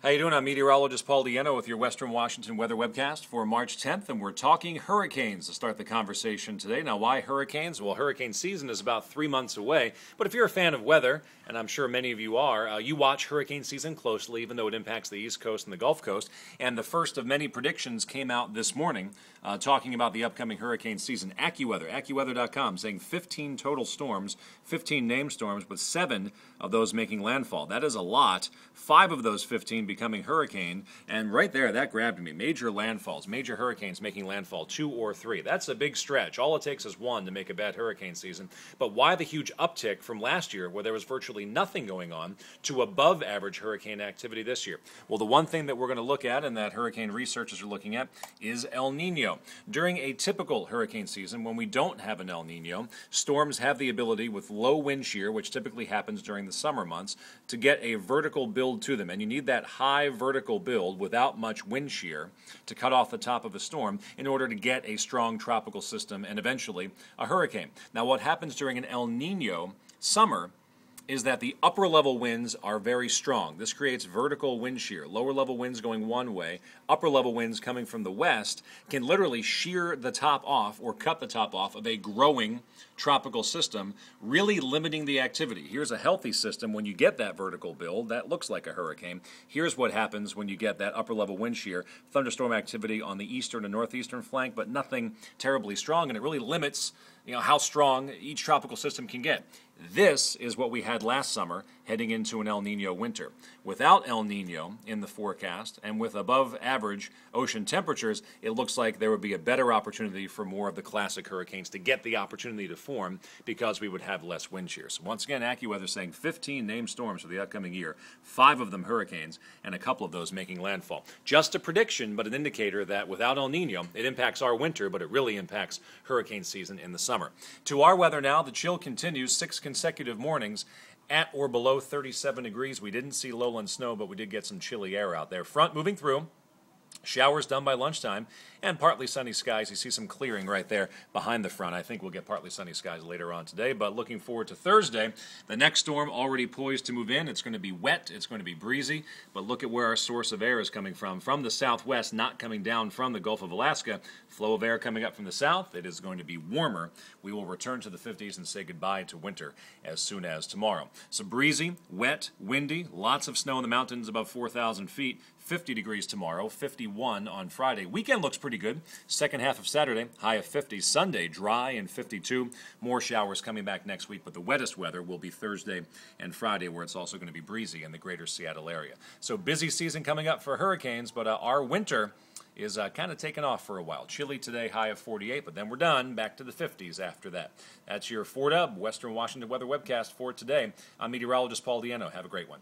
How you doing? I'm meteorologist Paul Dieno with your Western Washington Weather Webcast for March 10th, and we're talking hurricanes to start the conversation today. Now, why hurricanes? Well, hurricane season is about 3 months away, but if you're a fan of weather, and I'm sure many of you are, you watch hurricane season closely, even though it impacts the East Coast and the Gulf Coast, and the first of many predictions came out this morning talking about the upcoming hurricane season. AccuWeather.com, saying 15 total storms, 15 named storms, with 7 of those making landfall. That is a lot. 5 of those 15 becoming hurricane, and right there, that grabbed me. Major landfalls, major hurricanes making landfall, 2 or 3. That's a big stretch. All it takes is 1 to make a bad hurricane season. But why the huge uptick from last year, where there was virtually nothing going on, to above average hurricane activity this year? Well, the one thing that we're going to look at and that hurricane researchers are looking at is El Nino. During a typical hurricane season, when we don't have an El Nino, storms have the ability, with low wind shear, which typically happens during the summer months, to get a vertical build to them. And you need that high vertical build without much wind shear to cut off the top of a storm in order to get a strong tropical system and eventually a hurricane. Now, what happens during an El Nino summer is that the upper level winds are very strong. This creates vertical wind shear. Lower level winds going one way, upper level winds coming from the west can literally shear the top off or cut the top off of a growing tropical system, really limiting the activity. Here's a healthy system. When you get that vertical build, that looks like a hurricane. Here's what happens when you get that upper level wind shear. Thunderstorm activity on the eastern and northeastern flank, but nothing terribly strong, and it really limits how strong each tropical system can get. This is what we had last summer heading into an El Nino winter. Without El Nino in the forecast and with above average ocean temperatures, it looks like there would be a better opportunity for more of the classic hurricanes to get the opportunity to form because we would have less wind shear. So once again, AccuWeather saying 15 named storms for the upcoming year, 5 of them hurricanes, and a couple of those making landfall. Just a prediction, but an indicator that without El Nino, it impacts our winter, but it really impacts hurricane season in the summer. To our weather now, the chill continues, 6 consecutive mornings at or below 37 degrees. We didn't see lowland snow, but we did get some chilly air out there. Front moving through. Showers done by lunchtime, and partly sunny skies. You see some clearing right there behind the front. I think we'll get partly sunny skies later on today, but looking forward to Thursday. The next storm already poised to move in. It's going to be wet. It's going to be breezy, but look at where our source of air is coming from the southwest, not coming down from the Gulf of Alaska. Flow of air coming up from the south. It is going to be warmer. We will return to the 50s and say goodbye to winter as soon as tomorrow. So breezy, wet, windy, lots of snow in the mountains above 4,000 feet. 50 degrees tomorrow, 51 on Friday. Weekend looks pretty good. Second half of Saturday, high of 50. Sunday, dry and 52. More showers coming back next week, but the wettest weather will be Thursday and Friday, where it's also going to be breezy in the greater Seattle area. So busy season coming up for hurricanes, but our winter is kind of taken off for a while. Chilly today, high of 48, but then we're done. Back to the 50s after that. That's your 4Dub Western Washington Weather Webcast for today. I'm meteorologist Paul Dieno. Have a great one.